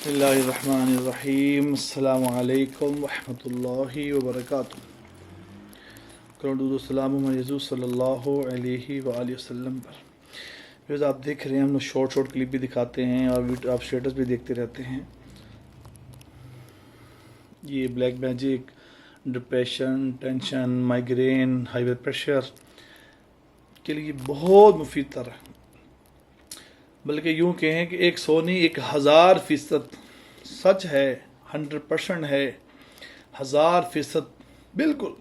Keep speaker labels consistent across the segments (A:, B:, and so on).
A: بسم اللہ الرحمن الرحیم السلام علیکم ورحمۃ اللہ وبرکاتہ۔ درود و سلام حضور صلی اللہ علیہ وآلہ وسلم پر۔ ویسے آپ دیکھ رہے ہیں، ہم لوگ شارٹ کلپ بھی دکھاتے ہیں اور آپ اسٹیٹس بھی دیکھتے رہتے ہیں۔ یہ black magic depression, tension, migraine, high blood pressure کے لیے بہت مفید تر ہے، بلکہ یوں کہیں کہ 100 نہیں 1000% سچ ہے، 100% ہے، 1000% بالکل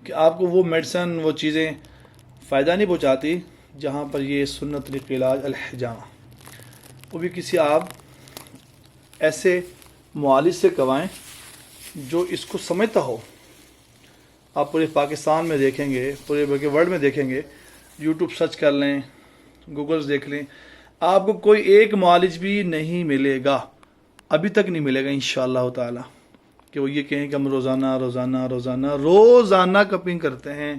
A: کہ آپ کو وہ میڈیسن، وہ چیزیں فائدہ نہیں پہنچاتی جہاں پر یہ سنت طریق علاج الحجامہ، وہ بھی کسی آپ ایسے معالج سے کروائیں جو اس کو سمجھتا ہو۔ آپ پورے پاکستان میں دیکھیں گے، پورے بلکہ ورلڈ میں دیکھیں گے، یوٹیوب سرچ کر لیں، گوگلز دیکھ لیں، آپ کو کوئی ایک معالج بھی نہیں ملے گا، ابھی تک نہیں ملے گا انشاءاللہ تعالی، کہ وہ یہ کہیں کہ ہم روزانہ کپنگ کرتے ہیں،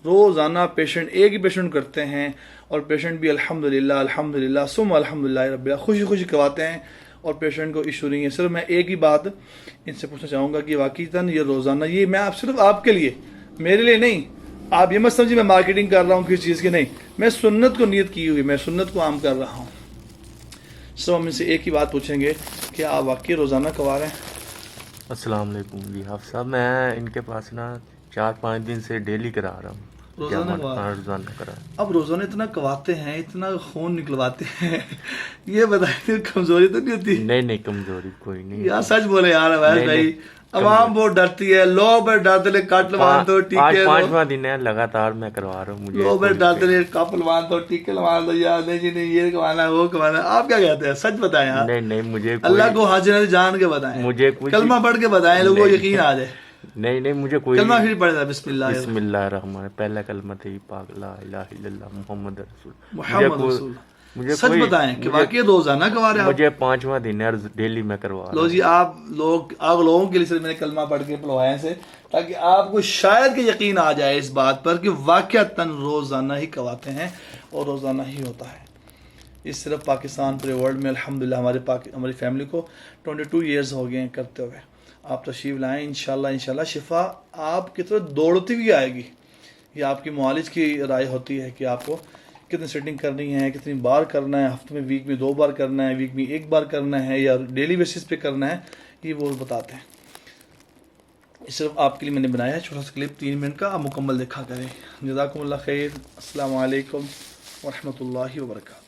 A: روزانہ پیشنٹ ایک ہی پیشنٹ کرتے ہیں، اور پیشنٹ بھی الحمدللہ ثم الحمدللہ رب خوشی خوشی کرواتے ہیں، اور پیشنٹ کو ایشو نہیں ہے۔ صرف میں ایک ہی بات ان سے پوچھنا چاہوں گا کہ واقعتاً یہ روزانہ، یہ میں صرف آپ کے لیے، میرے لیے نہیں، آپ یہ مت سمجھیں میں مارکیٹنگ کر رہا ہوں کسی چیز کی، نہیں، میں سنت کو نیت کی ہوئی، میں سنت کو عام کر رہا ہوں۔ سب ہم ان سے ایک ہی بات پوچھیں گے کہ آپ واقعی روزانہ کروا رہے ہیں؟
B: السلام علیکم جی حافظ صاحب، میں ان کے پاس نا 4-5 دن سے ڈیلی کرا رہا ہوں، روزانہ کرا۔
A: اب روزانہ اتنا کرواتے ہیں، اتنا خون نکلواتے ہیں، یہ بتائیں کمزوری تو نہیں ہوتی؟
B: نہیں کمزوری کوئی نہیں
A: یار سچ بولے یار عویس بھائی، عوام بہت ڈرتی ہے، لوگ بڑے ڈرتے لے کٹ لوان دو ٹیکے،
B: 5واں دن ہے لگاتار میں کروا رہا ہوں، مجھے
A: لوگ بڑے ڈرتے لے کپ لوان دو ٹیکے لوان دو، یار نہیں جی نہیں، یہ کروانا ہے وہ کروانا ہے۔ آپ کیا کہتے ہیں؟ سچ بتائیں یار،
B: نہیں مجھے
A: اللہ کو حاضر جان کے بتائیں،
B: مجھے
A: کلمہ پڑھ کے بتائیں، لوگوں کو یقین آ جائے۔
B: نہیں مجھے کوئی
A: کلمہ پھر پڑھ دیں، بسم
B: بسم اللہ الرحمن، پہلا کلمہ تھی پاک لا الہ الا اللہ محمد رسول،
A: مجھے سچ بتائیں کہ واقعی روزانہ کروا رہے ہیں؟
B: مجھے 5واں دن ہے ڈیلی میں کروا رہا ہوں۔
A: لو جی، آپ لوگوں کے لیے صرف میں نے کلمہ پڑھ کے پڑھوایا سے، تاکہ آپ کو شاید کہ یقین آ جائے اس بات پر کہ واقعتاً روزانہ ہی کرواتے ہیں اور روزانہ ہی ہوتا ہے۔ اس صرف پاکستان پورے ورلڈ میں الحمدللہ ہماری فیملی کو 22 ایئرز ہو گئے ہیں کرتے ہوئے۔ آپ تشریف لائیں، انشاءاللہ شفا آپ کی طرف دوڑتی ہوئی آئے گی۔ یہ آپ کی معالج کی رائے ہوتی ہے کہ آپ کو کتنی سیٹنگ کرنی ہے، کتنی بار کرنا ہے، ہفتے میں ویک میں 2 بار کرنا ہے، ویک میں 1 بار کرنا ہے، یا ڈیلی بیسس پہ کرنا ہے، یہ وہ بتاتے ہیں۔ صرف آپ کے لیے میں نے بنایا ہے چھوٹا سا کلپ 3 منٹ کا، آپ مکمل دیکھا کریں۔ جزاکم اللہ خیر، السلام علیکم ورحمۃ اللہ وبرکاتہ۔